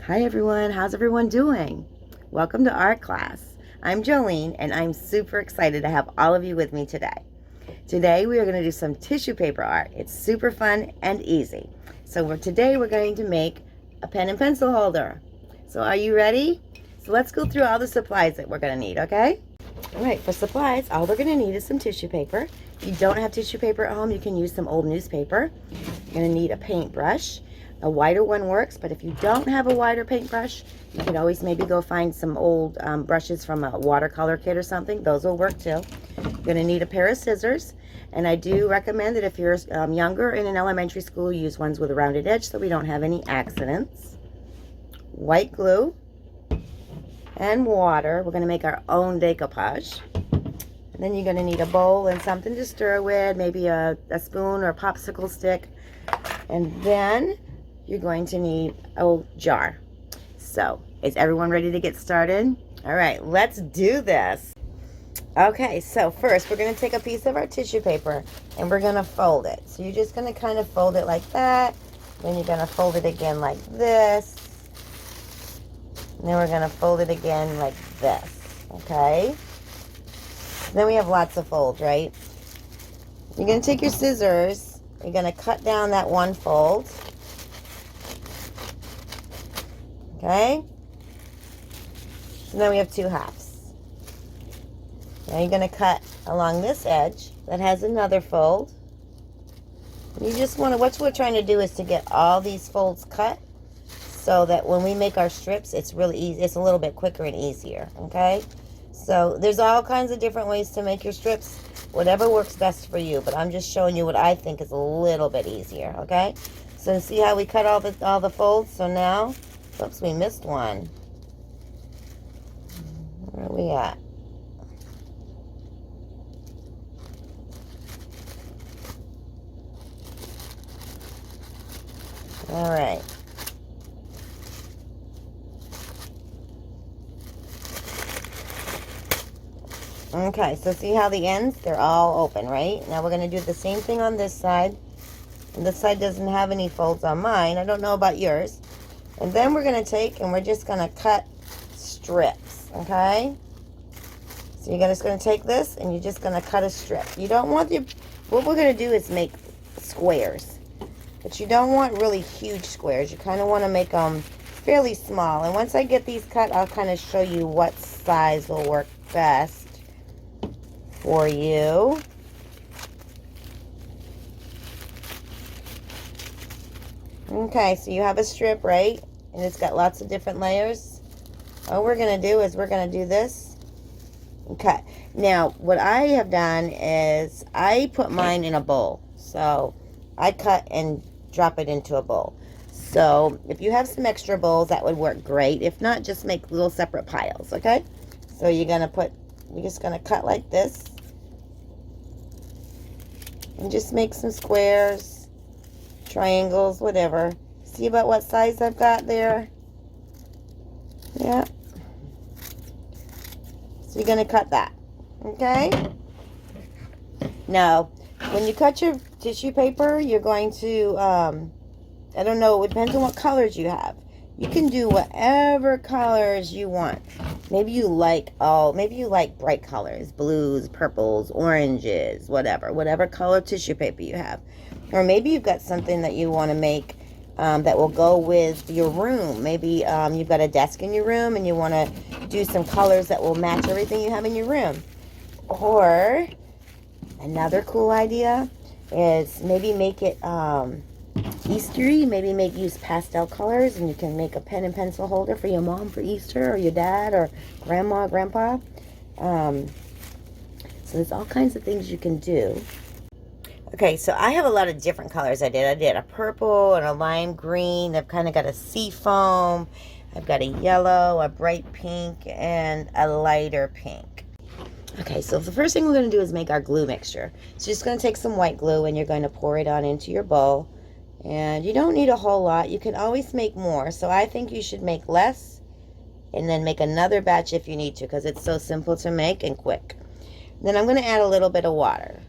Hi everyone, how's everyone doing? Welcome to art class. I'm Jolene and I'm super excited to have all of you with me today. Today we are going to do some tissue paper art. It's super fun and easy. Today we're going to make a pen and pencil holder. So are you ready? So let's go through all the supplies that we're going to need, okay? Alright, for supplies, all we're going to need is some tissue paper. If you don't have tissue paper at home, you can use some old newspaper. You're going to need a paintbrush. A wider one works, but if you don't have a wider paintbrush, you can always maybe go find some old brushes from a watercolor kit or something. Those will work too. You're going to need a pair of scissors, and I do recommend that if you're younger in an elementary school, use ones with a rounded edge so we don't have any accidents. White glue and water. We're going to make our own decoupage. And then you're going to need a bowl and something to stir with, maybe a spoon or a popsicle stick. And then you're going to need a jar. So, is everyone ready to get started? All right, let's do this. Okay, so first we're going to take a piece of our tissue paper and we're going to fold it. So you're just going to kind of fold it like that. Then you're going to fold it again like this. And then we're going to fold it again like this. Okay? Then we have lots of folds, right? You're going to take your scissors. You're going to cut down that one fold. Okay? So now we have two halves. Now you're going to cut along this edge that has another fold. You just want to, what we're trying to do is to get all these folds cut so that when we make our strips, it's really easy. It's a little bit quicker and easier, okay? So there's all kinds of different ways to make your strips, whatever works best for you, but I'm just showing you what I think is a little bit easier, okay? So see how we cut all the folds? So now, oops, we missed one. Where are we at? All right. Okay, so see how the ends, they're all open, right? Now we're going to do the same thing on this side. And this side doesn't have any folds on mine. I don't know about yours. And then we're going to take and we're just going to cut strips, okay? So you're just going to take this and you're just going to cut a strip. You don't want your, what we're going to do is make squares. But you don't want really huge squares. You kind of want to make them fairly small. And once I get these cut, I'll kind of show you what size will work best for you. Okay, so you have a strip, right? And it's got lots of different layers. All we're going to do is we're going to do this and cut. Now, what I have done is I put mine in a bowl. So I cut and drop it into a bowl. So if you have some extra bowls, that would work great. If not, just make little separate piles, okay? So you're just going to cut like this. And just make some squares, triangles, whatever. See about what size I've got there? Yeah. So you're going to cut that. Okay? Now, when you cut your tissue paper, you're going to, I don't know, it depends on what colors you have. You can do whatever colors you want. Maybe you like bright colors, blues, purples, oranges, whatever color tissue paper you have. Or maybe you've got something that you want to make that will go with your room. Maybe you've got a desk in your room and you want to do some colors that will match everything you have in your room. Or another cool idea is maybe make it Eastery. Maybe use pastel colors and you can make a pen and pencil holder for your mom for Easter, or your dad, or grandma, grandpa. So there's all kinds of things you can do. Okay, so I have a lot of different colors I did. I did a purple and a lime green. I've kind of got a sea foam. I've got a yellow, a bright pink, and a lighter pink. Okay, so the first thing we're going to do is make our glue mixture. So you're just going to take some white glue and you're going to pour it on into your bowl. And you don't need a whole lot. You can always make more. So I think you should make less and then make another batch if you need to, because it's so simple to make and quick. Then I'm going to add a little bit of water.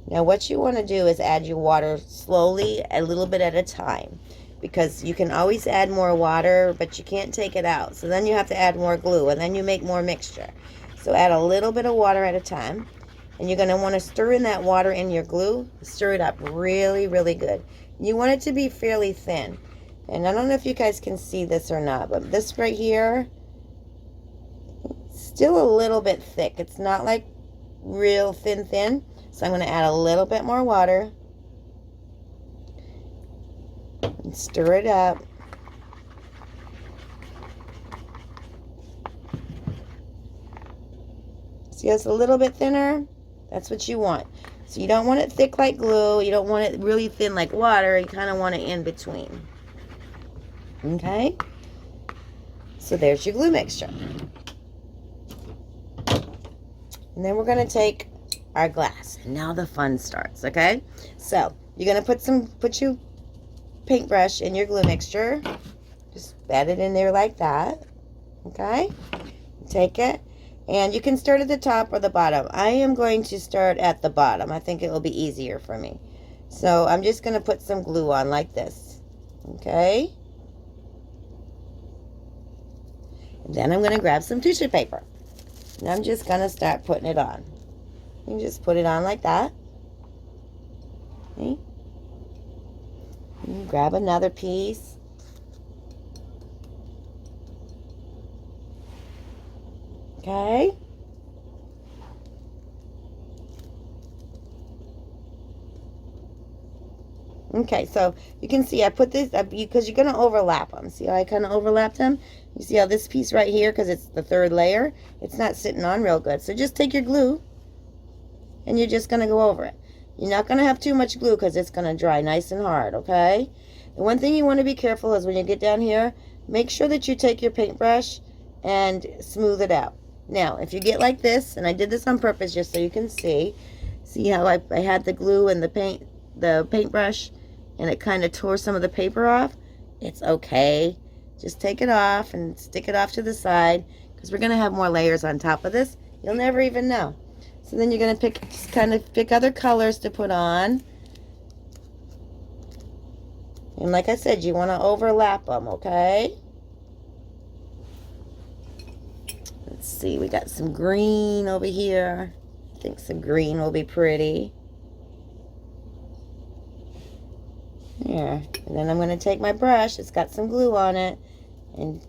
Now what you want to do is add your water slowly, a little bit at a time. because you can always add more water, but you can't take it out. So then you have to add more glue, and then you make more mixture. So add a little bit of water at a time, and you're going to want to stir in that water in your glue. Stir it up really, really good. You want it to be fairly thin. And I don't know if you guys can see this or not, but this right here, still a little bit thick. It's not like real thin. So I'm going to add a little bit more water and stir it up. See, it's a little bit thinner. That's what you want. So you don't want it thick like glue. You don't want it really thin like water. You kind of want it in between. Okay? So there's your glue mixture. And then we're going to take our glass. And now the fun starts, okay? So you're going to put your paintbrush in your glue mixture. Just add it in there like that. Okay? Take it. And you can start at the top or the bottom. I am going to start at the bottom. I think it will be easier for me. So I'm just going to put some glue on like this. Okay? And then I'm going to grab some tissue paper. And I'm just going to start putting it on. You just put it on like that. Okay? And grab another piece. Okay? Okay, so you can see I put this, because you're going to overlap them. See how I kind of overlapped them? You see how this piece right here, because it's the third layer, it's not sitting on real good. So just take your glue, and you're just going to go over it. You're not going to have too much glue, because it's going to dry nice and hard, okay? The one thing you want to be careful is when you get down here, make sure that you take your paintbrush and smooth it out. Now, if you get like this, and I did this on purpose just so you can see how I had the glue and the paintbrush, and it kind of tore some of the paper off. It's okay. Just take it off and stick it off to the side, because we're going to have more layers on top of this. You'll never even know. So then you're going to pick other colors to put on. And like I said, you want to overlap them, okay? Let's see, we got some green over here. I think some green will be pretty. There. And then I'm going to take my brush, it's got some glue on it, and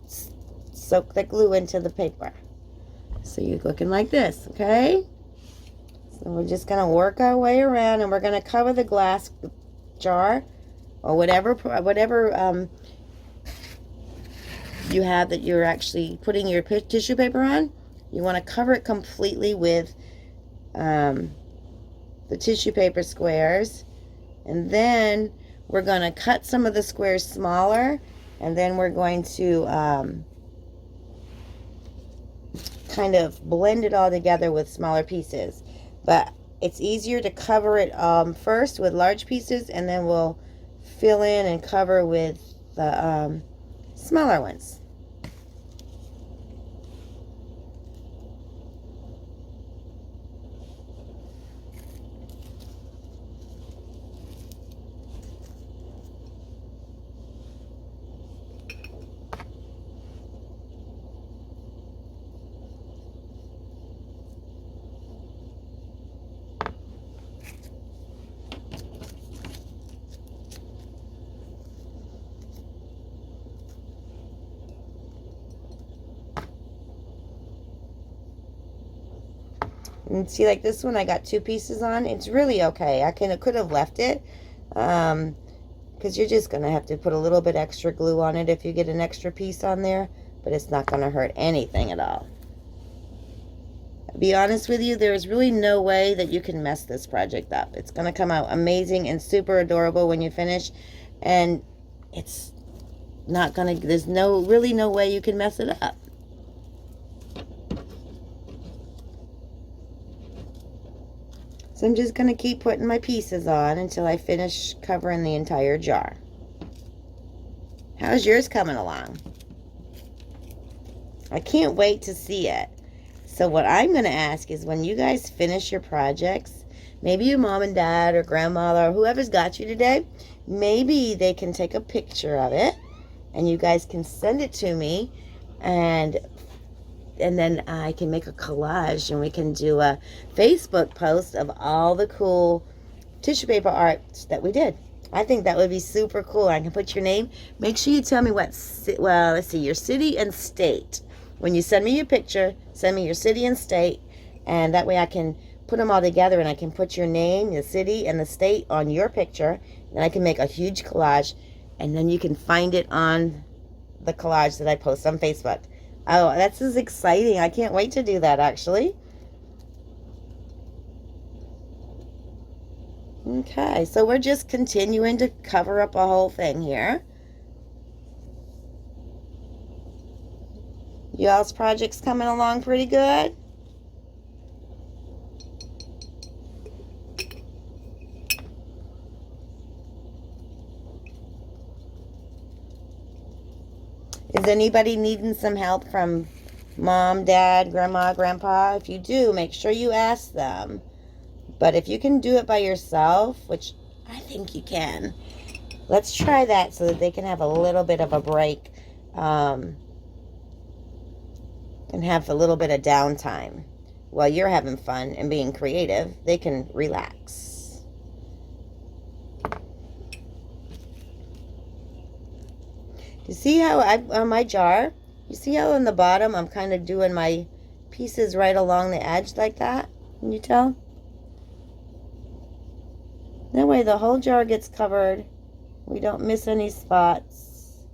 soak the glue into the paper. So you're looking like this, okay? So we're just going to work our way around, and we're going to cover the glass jar or whatever you have that you're actually putting your tissue paper on. You want to cover it completely with the tissue paper squares, and then we're going to cut some of the squares smaller, and then we're going to kind of blend it all together with smaller pieces. But it's easier to cover it first with large pieces, and then we'll fill in and cover with the smaller ones. And see, like this one, I got two pieces on. It's really okay. I could have left it, because you're just gonna have to put a little bit extra glue on it if you get an extra piece on there, but it's not gonna hurt anything at all. I'll be honest with you, there's really no way that you can mess this project up. It's gonna come out amazing and super adorable when you finish, and it's not gonna, there's really no way you can mess it up. So I'm just going to keep putting my pieces on until I finish covering the entire jar. How's yours coming along? I can't wait to see it. So what I'm going to ask is, when you guys finish your projects, maybe your mom and dad or grandmother or whoever's got you today, maybe they can take a picture of it and you guys can send it to me, and then I can make a collage and we can do a Facebook post of all the cool tissue paper art that we did. I think that would be super cool. I can put your name. Make sure you tell me well, let's see, your city and state. When you send me your picture, send me your city and state, and that way I can put them all together and I can put your name, the city, and the state on your picture, and I can make a huge collage, and then you can find it on the collage that I post on Facebook. Oh, that's just exciting. I can't wait to do that, actually. Okay, so we're just continuing to cover up a whole thing here. Y'all's project's coming along pretty good? Is anybody needing some help from mom, dad, grandma, grandpa? If you do, make sure you ask them. But if you can do it by yourself, which I think you can, let's try that so that they can have a little bit of a break and have a little bit of downtime while you're having fun and being creative. They can relax. You see how on my jar, you see how on the bottom I'm kind of doing my pieces right along the edge like that? Can you tell? That way the whole jar gets covered. We don't miss any spots.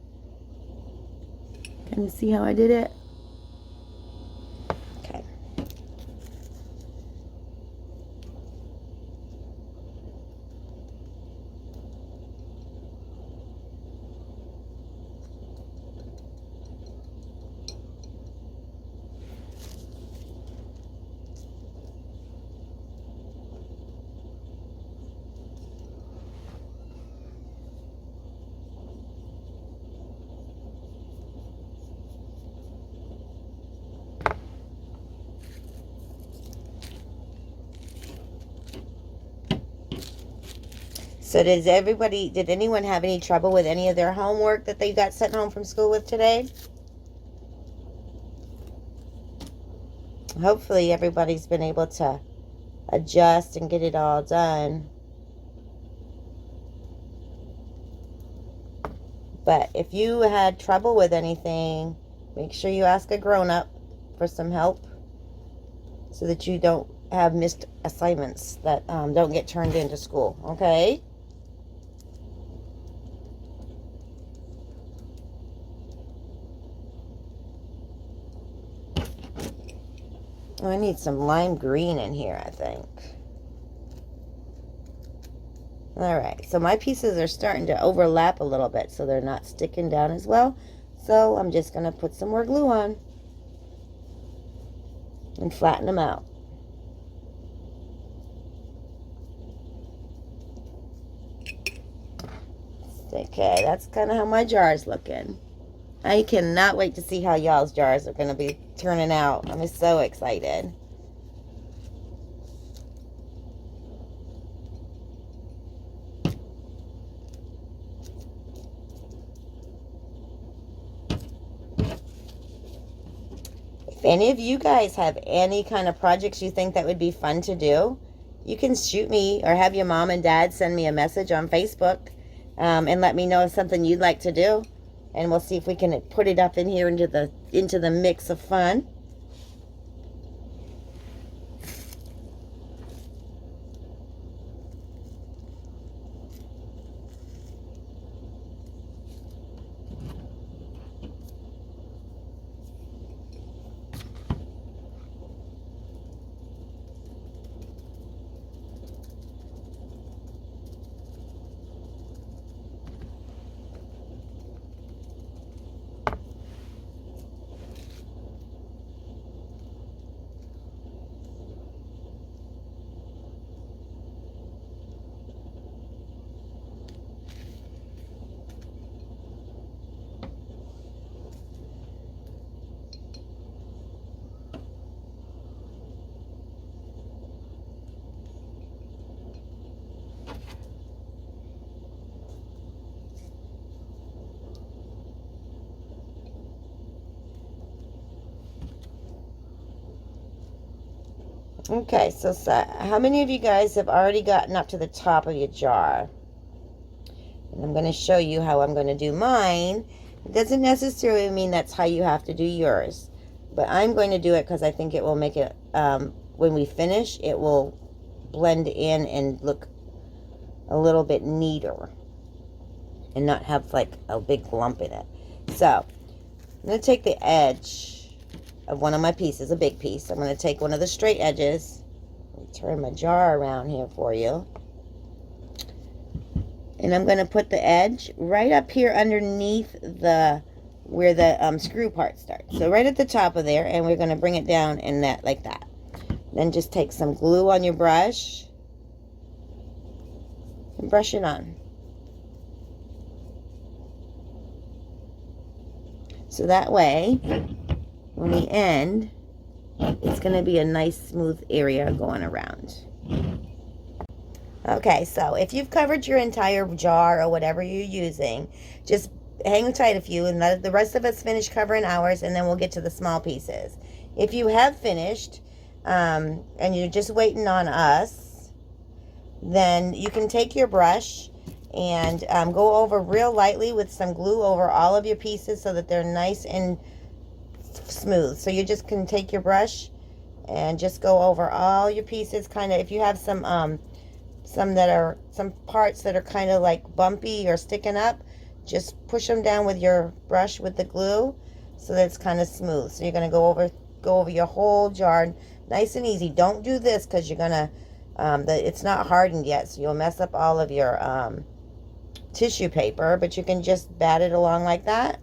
Can you see how I did it? Okay. So did anyone have any trouble with any of their homework that they got sent home from school with today? Hopefully everybody's been able to adjust and get it all done. But if you had trouble with anything, make sure you ask a grown-up for some help so that you don't have missed assignments that don't get turned into school, okay? Oh, I need some lime green in here, I think. Alright, so my pieces are starting to overlap a little bit, so they're not sticking down as well. So I'm just going to put some more glue on and flatten them out. Okay, that's kind of how my jar is looking. I cannot wait to see how y'all's jars are going to be turning out. I'm just so excited. If any of you guys have any kind of projects you think that would be fun to do, you can shoot me or have your mom and dad send me a message on Facebook and let me know if something you'd like to do. And we'll see if we can put it up in here into the mix of fun. Okay, so how many of you guys have already gotten up to the top of your jar? And I'm going to show you how I'm going to do mine. It doesn't necessarily mean that's how you have to do yours, but I'm going to do it because I think it will make it, when we finish, it will blend in and look a little bit neater and not have like a big lump in it. So I'm going to take the edge of one of my pieces, a big piece. I'm going to take one of the straight edges. Let me turn my jar around here for you. And I'm going to put the edge right up here underneath where the screw part starts. So right at the top of there, and we're going to bring it down in that, like that. Then just take some glue on your brush and brush it on. So that way, when we end, it's going to be a nice smooth area going around. Okay, so if you've covered your entire jar or whatever you're using, just hang tight a few and let the rest of us finish covering ours, and then we'll get to the small pieces. If you have finished and you're just waiting on us, then you can take your brush and go over real lightly with some glue over all of your pieces so that they're nice and smooth. So you just can take your brush and just go over all your pieces, kind of, if you have some parts that are kind of like bumpy or sticking up, just push them down with your brush with the glue so that it's kind of smooth. So you're going to go over your whole jar nice and easy. Don't do this because you're going to it's not hardened yet, so you'll mess up all of your tissue paper, but you can just bat it along like that.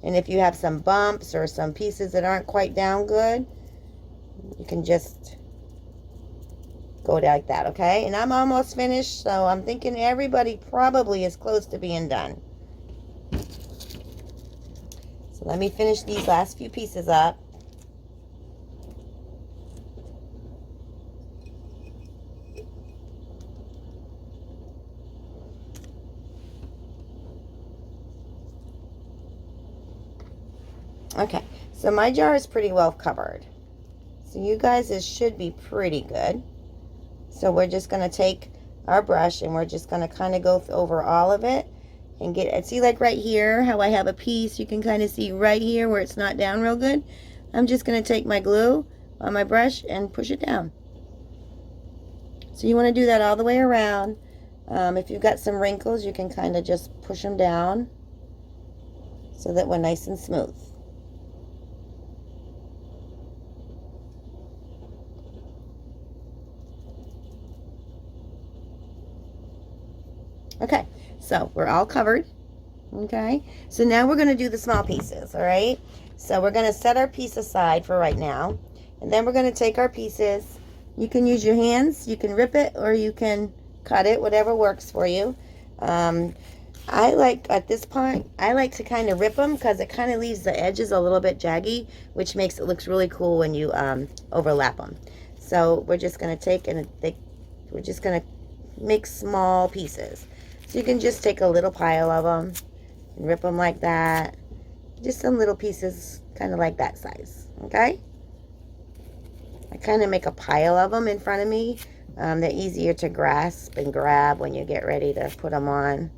And if you have some bumps or some pieces that aren't quite down good, you can just go like that, okay? And I'm almost finished, so I'm thinking everybody probably is close to being done. So let me finish these last few pieces up. Okay, so my jar is pretty well covered. So you guys, it should be pretty good. So we're just going to take our brush and we're just going to kind of go over all of it and get it. See, like right here, how I have a piece, you can kind of see right here where it's not down real good. I'm just going to take my glue on my brush and push it down. So you want to do that all the way around. If you've got some wrinkles, you can kind of just push them down so that we're nice and smooth. Okay, so we're all covered. Okay, so now we're going to do the small pieces, all right? So we're going to set our piece aside for right now, and then we're going to take our pieces. You can use your hands, you can rip it, or you can cut it, whatever works for you. I like, at this point, I like to kind of rip them because it kind of leaves the edges a little bit jaggy, which makes it look really cool when you overlap them. So we're just going to take and we're just going to make small pieces. So you can just take a little pile of them and rip them like that. Just some little pieces, kind of like that size, okay? I kind of make a pile of them in front of me. They're easier to grasp and grab when you get ready to put them on.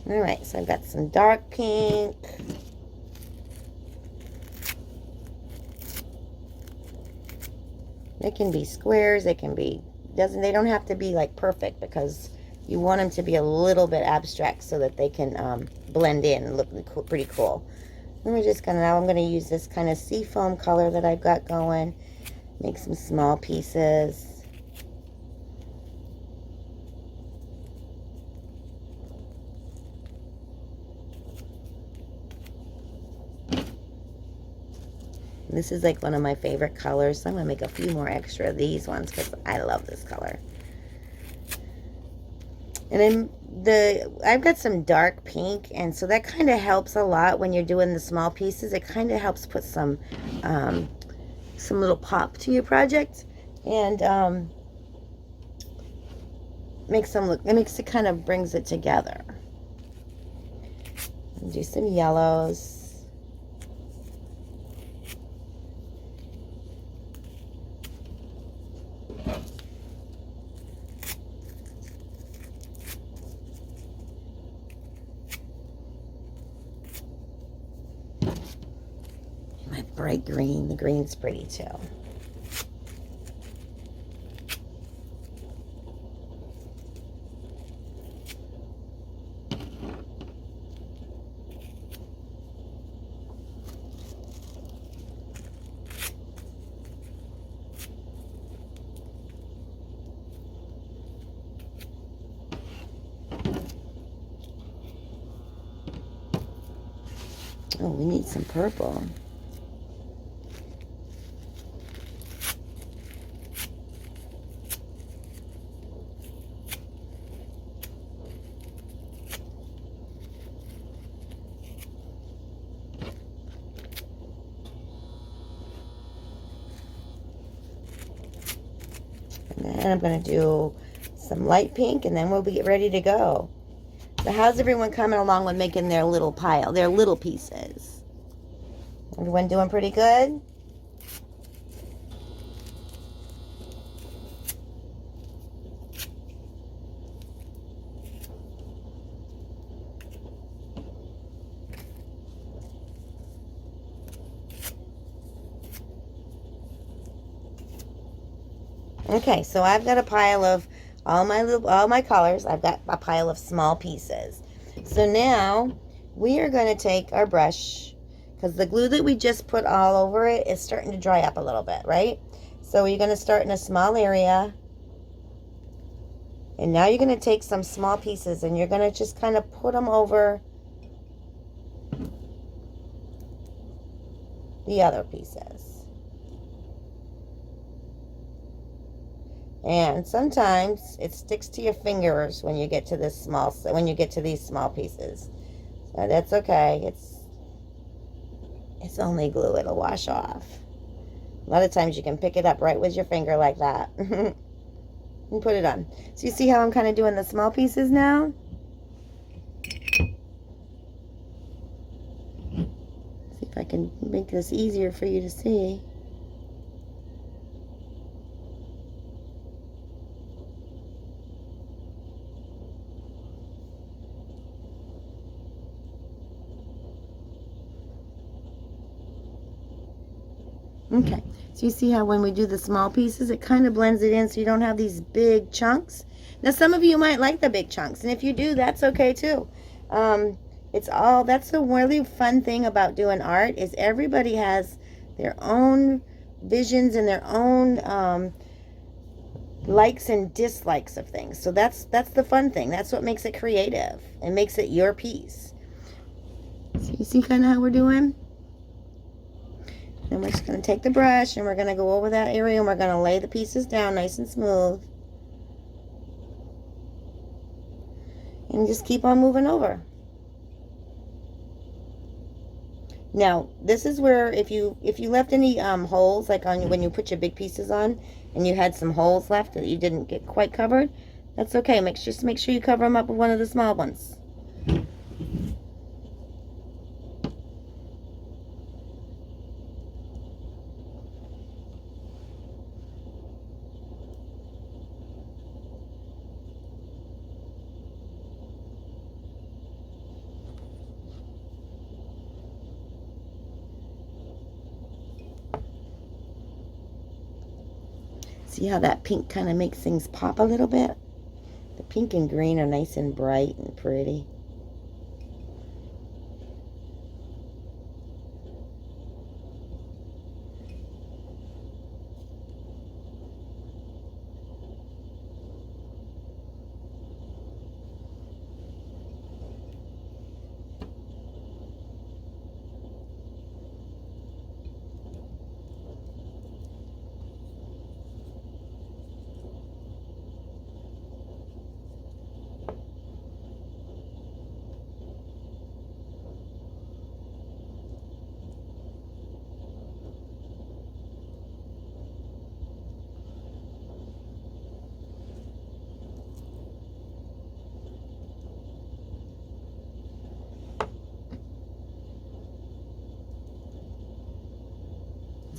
All right, so I've got some dark pink. They can be squares, they can be, they don't have to be like perfect because you want them to be a little bit abstract so that they can blend in and look pretty cool. And we're just gonna, now I'm gonna use this kind of seafoam color that I've got going, make some small pieces. This is like one of my favorite colors, so I'm going to make a few more extra of these ones because I love this color. And then I've got some dark pink, and so that kind of helps a lot when you're doing the small pieces. It kind of helps put some little pop to your project, and makes them look, it kind of brings it together. Do some yellows. My bright green. The green's pretty too. Oh, we need some purple. And then I'm going to do some light pink, and then we'll be ready to go. So how's everyone coming along with making their little pile, their little pieces? Everyone doing pretty good? Okay, so I've got a pile of all my colors. I've got a pile of small pieces. So now we are going to take our brush, because the glue that we just put all over it is starting to dry up a little bit, right? So you're going to start in a small area. And now you're going to take some small pieces and you're going to just kind of put them over the other pieces. And sometimes it sticks to your fingers when you get to these small pieces. So that's okay. It's only glue. It'll wash off. A lot of times you can pick it up right with your finger like that. And put it on. So you see how I'm kind of doing the small pieces now? See if I can make this easier for you to see. Okay, so you see how when we do the small pieces, it kind of blends it in so you don't have these big chunks. Now, some of you might like the big chunks, and if you do, that's okay too. That's the really fun thing about doing art, is everybody has their own visions and their own likes and dislikes of things. So that's the fun thing. That's what makes it creative and makes it your piece. So you see kind of how we're doing? Then we're just going to take the brush and we're going to go over that area and we're going to lay the pieces down nice and smooth. And just keep on moving over. Now, this is where if you left any holes, like on when you put your big pieces on and you had some holes left that you didn't get quite covered, that's okay. Just make sure you cover them up with one of the small ones. See how that pink kind of makes things pop a little bit? The pink and green are nice and bright and pretty.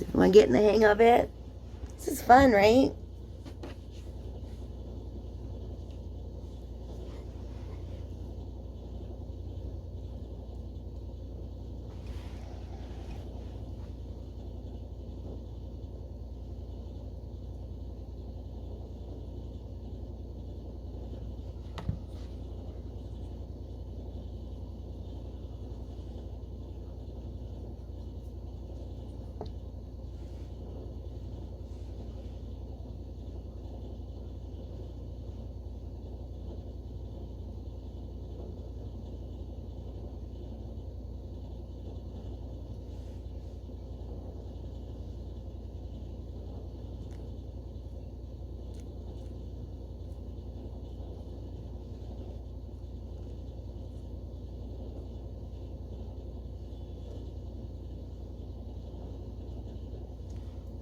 Is everyone getting the hang of it? This is fun, right?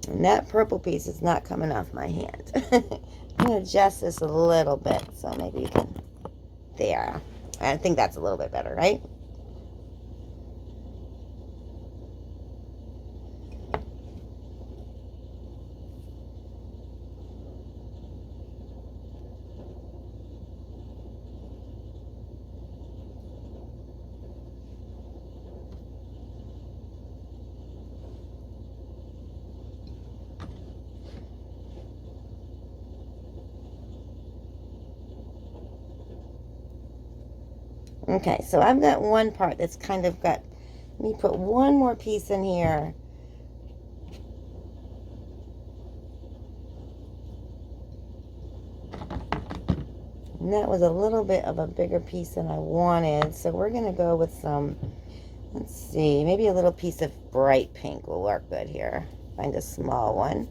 And that purple piece is not coming off my hand. I'm going to adjust this a little bit so maybe you can, there. I think that's a little bit better, right? Okay, so I've got one part that's kind of got, let me put one more piece in here. And that was a little bit of a bigger piece than I wanted. So we're going to go with some, let's see, maybe a little piece of bright pink will work good here. Find a small one.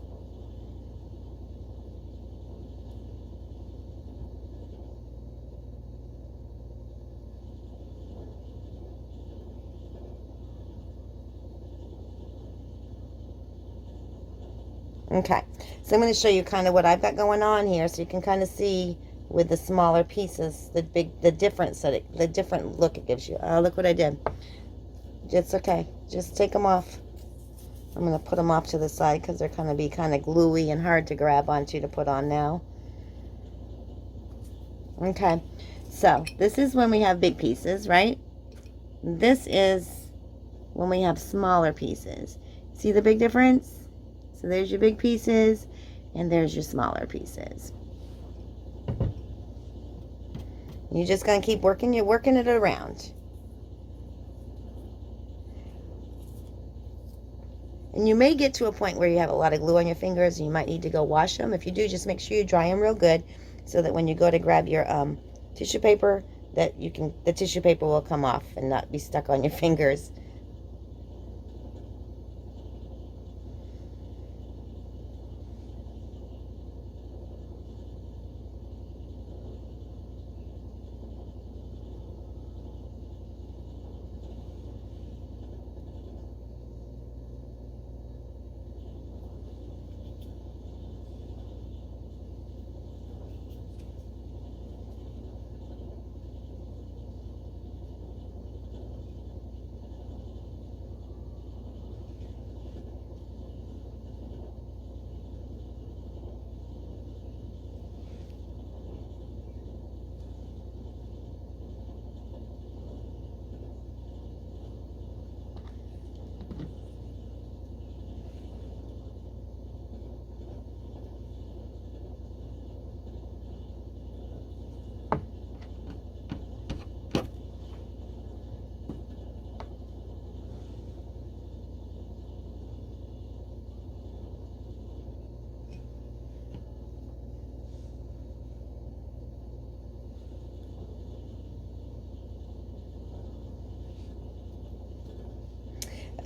Okay, so I'm going to show you kind of what I've got going on here so you can kind of see with the smaller pieces, the difference, the different look it gives you. Oh, look what I did. It's okay. Just take them off. I'm going to put them off to the side because they're going to be kind of gluey and hard to grab onto to put on now. Okay, so this is when we have big pieces, right? This is when we have smaller pieces. See the big difference? So there's your big pieces, and there's your smaller pieces. You're just going to keep working. You're working it around. And you may get to a point where you have a lot of glue on your fingers, and you might need to go wash them. If you do, just make sure you dry them real good, so that when you go to grab your tissue paper, that the tissue paper will come off and not be stuck on your fingers.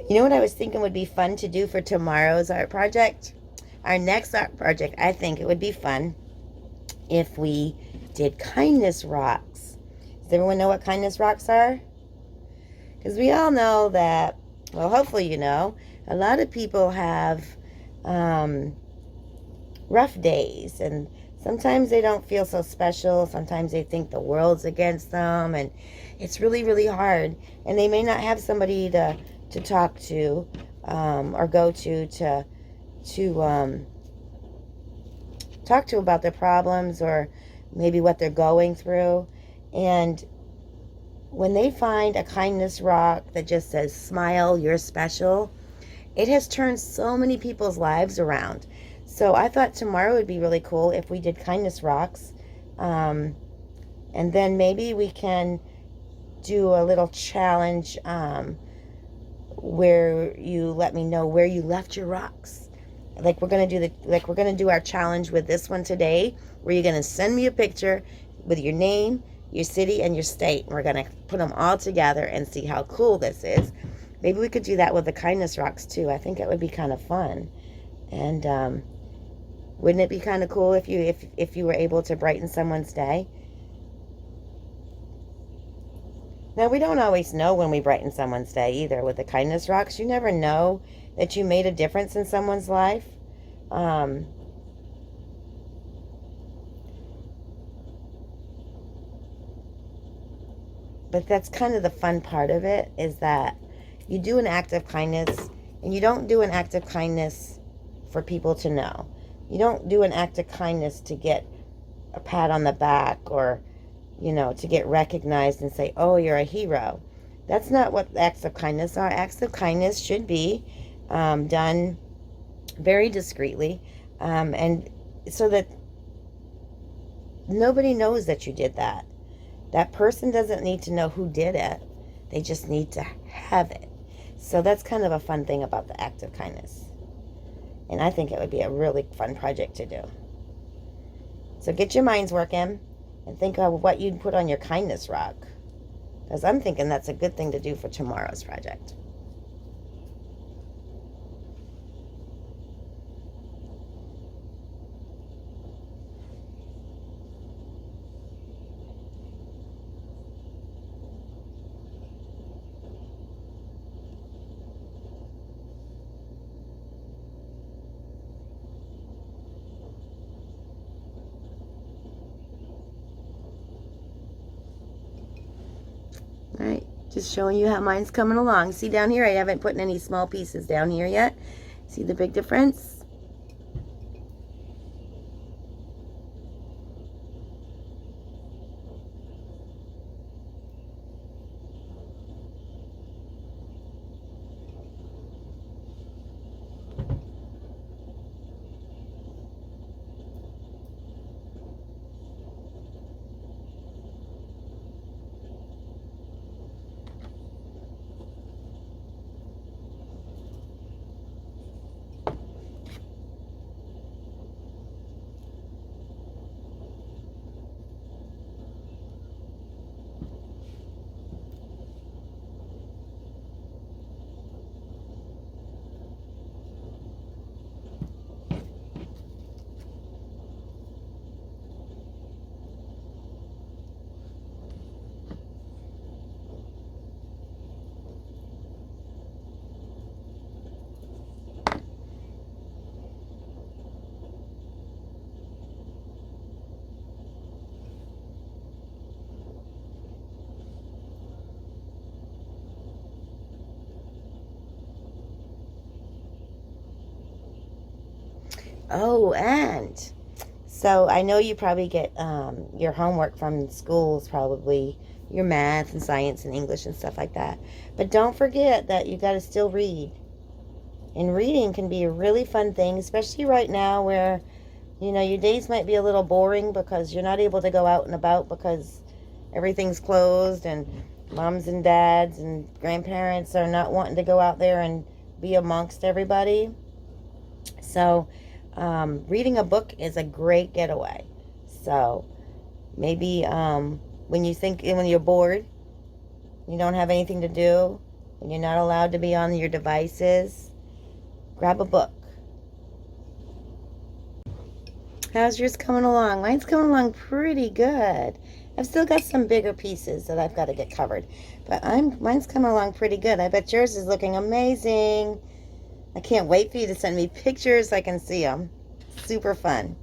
You know what I was thinking would be fun to do for tomorrow's art project? Our next art project, I think it would be fun if we did kindness rocks. Does everyone know what kindness rocks are? Because we all know that, well, hopefully you know, a lot of people have rough days, and sometimes they don't feel so special. Sometimes they think the world's against them, and it's really, really hard. And they may not have somebody to talk to, or go to talk to about their problems or maybe what they're going through. And when they find a kindness rock that just says, smile, you're special, it has turned so many people's lives around. So I thought tomorrow would be really cool if we did kindness rocks. And then maybe we can do a little challenge where you let me know where you left your rocks. Like we're gonna do our challenge with this one today, where you're gonna send me a picture with your name, your city, and your state. And we're gonna put them all together and see how cool this is. Maybe we could do that with the kindness rocks too. I think it would be kind of fun. And wouldn't it be kind of cool if you were able to brighten someone's day? Now, we don't always know when we brighten someone's day either with the kindness rocks. You never know that you made a difference in someone's life. But that's kind of the fun part of it, is that you do an act of kindness, and you don't do an act of kindness for people to know. You don't do an act of kindness to get a pat on the back or, to get recognized and say, oh, you're a hero. That's not what acts of kindness are. Acts of kindness should be done very discreetly, and so that nobody knows that you did that. That person doesn't need to know who did it. They just need to have it. So that's kind of a fun thing about the act of kindness. And I think it would be a really fun project to do. So get your minds working and think of what you'd put on your kindness rock. Because I'm thinking that's a good thing to do for tomorrow's project. All right, just showing you how mine's coming along. See down here, I haven't put any small pieces down here yet. See the big difference? Oh, and so I know you probably get your homework from schools, probably your math and science and English and stuff like that. But don't forget that you got to still read. And reading can be a really fun thing, especially right now where, your days might be a little boring because you're not able to go out and about because everything's closed and moms and dads and grandparents are not wanting to go out there and be amongst everybody. So reading a book is a great getaway. So maybe when you're bored, you don't have anything to do, and you're not allowed to be on your devices, grab a book. How's yours coming along? Mine's coming along pretty good. I've still got some bigger pieces that I've got to get covered, but mine's coming along pretty good. I bet yours is looking amazing. I can't wait for you to send me pictures so I can see them. Super fun.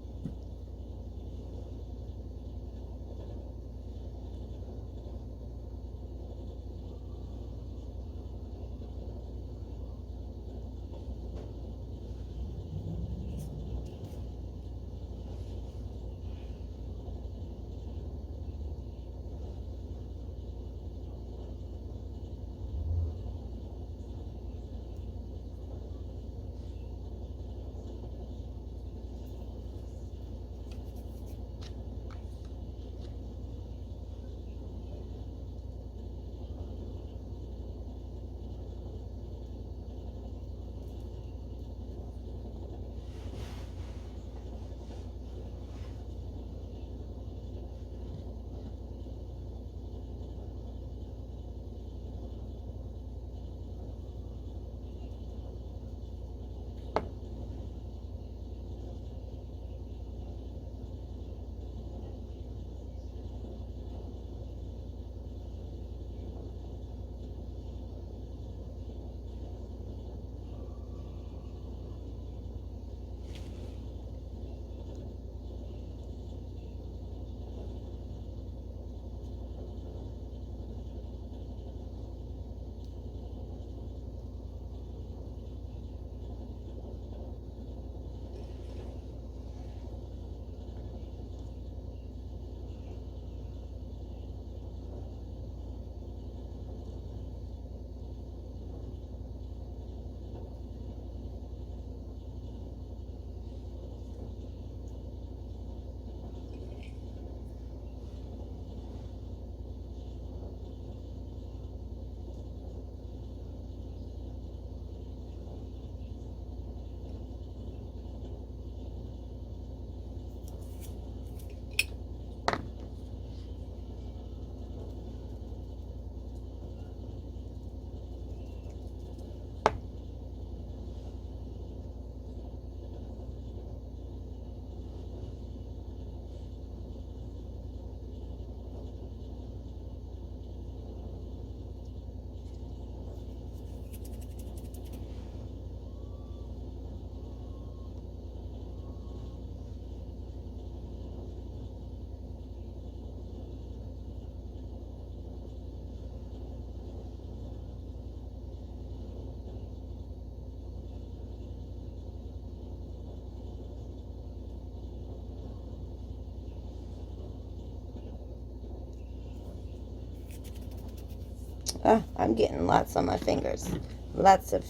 Oh, I'm getting lots on my fingers. Lots of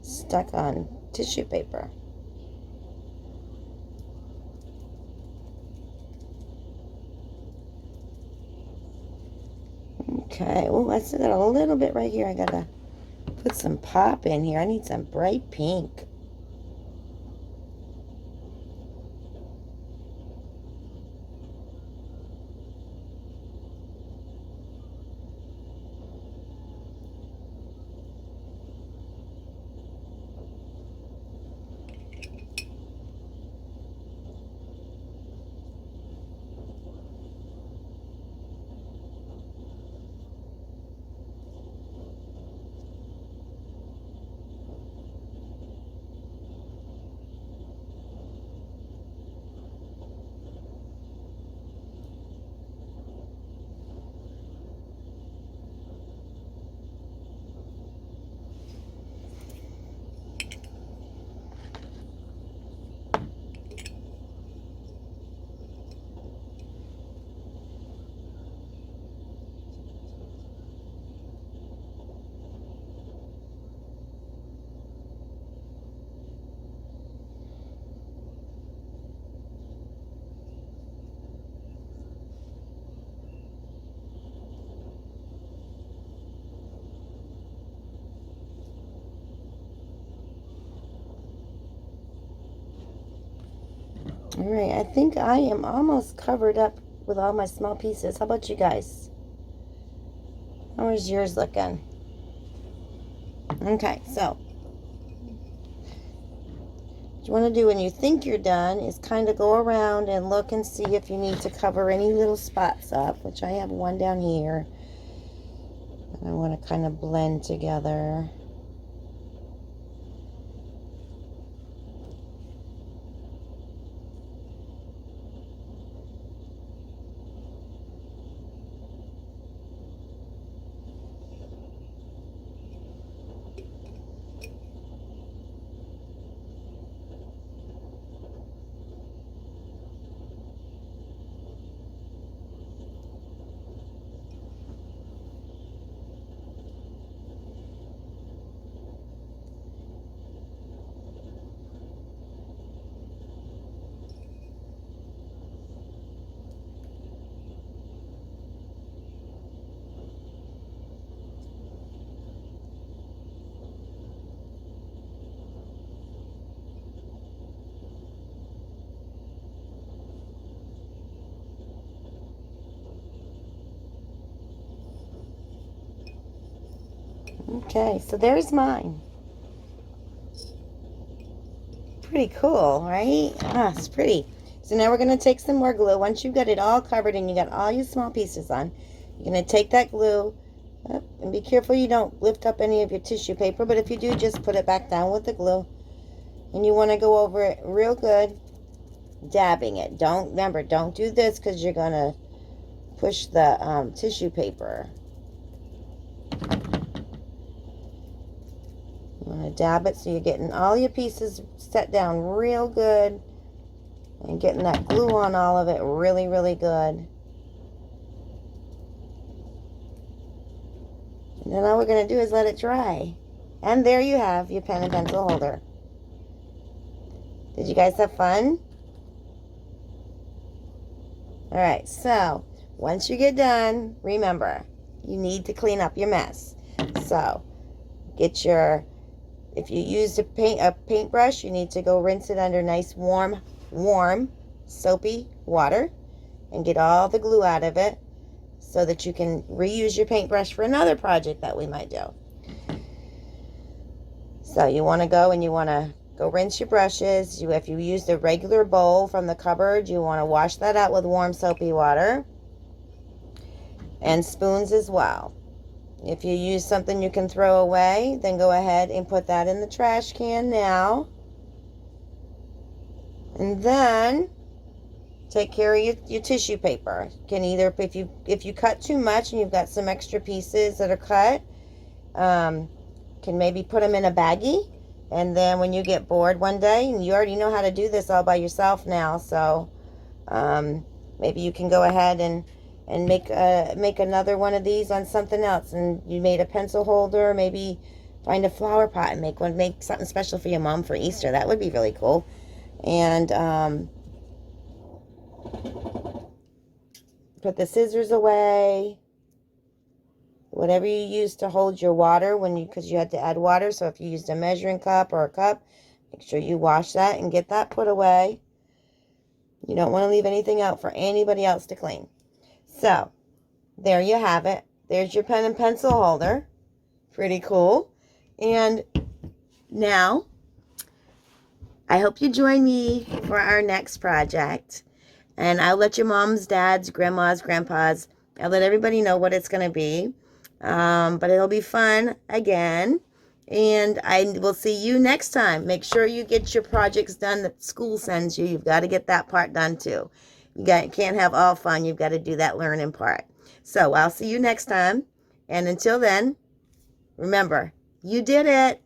stuck on tissue paper. Okay, oh, I still got a little bit right here. I gotta put some pop in here. I need some bright pink. All right, I think I am almost covered up with all my small pieces. How about you guys? How is yours looking? Okay, so what you want to do when you think you're done is kind of go around and look and see if you need to cover any little spots up, which I have one down here. I want to kind of blend together. Okay, so there's mine. Pretty cool, right? Ah, it's pretty. So now we're going to take some more glue. Once you've got it all covered and you got all your small pieces on, you're going to take that glue, and be careful you don't lift up any of your tissue paper, but if you do, just put it back down with the glue. And you want to go over it real good, dabbing it. Remember, don't do this because you're going to push the tissue paper. You want to dab it so you're getting all your pieces set down real good and getting that glue on all of it really, really good. And then all we're going to do is let it dry. And there you have your pen and pencil holder. Did you guys have fun? All right, so once you get done, remember, you need to clean up your mess. So get your, if you used a paintbrush, you need to go rinse it under nice warm, soapy water and get all the glue out of it so that you can reuse your paintbrush for another project that we might do. So you want to go and you want to go rinse your brushes. If you used a regular bowl from the cupboard, you want to wash that out with warm soapy water. And spoons as well. If you use something you can throw away, then go ahead and put that in the trash can now. And then take care of your tissue paper. You can either, if you cut too much and you've got some extra pieces that are cut, can maybe put them in a baggie. And then when you get bored one day, and you already know how to do this all by yourself now, so maybe you can go ahead and and make another one of these on something else. And you made a pencil holder, maybe find a flower pot and make something special for your mom for Easter. That would be really cool. And put the scissors away. Whatever you use to hold your water because you had to add water. So if you used a measuring cup or a cup, make sure you wash that and get that put away. You don't want to leave anything out for anybody else to clean. So there you have it. There's your pen and pencil holder. Pretty cool. And now I hope you join me for our next project. And I'll let your moms, dads, grandmas, grandpas, I'll let everybody know what it's going to be. But it'll be fun again. And I will see you next time. Make sure you get your projects done that school sends you. You've got to get that part done too. Can't have all fun. You've got to do that learning part. So I'll see you next time. And until then, remember, you did it.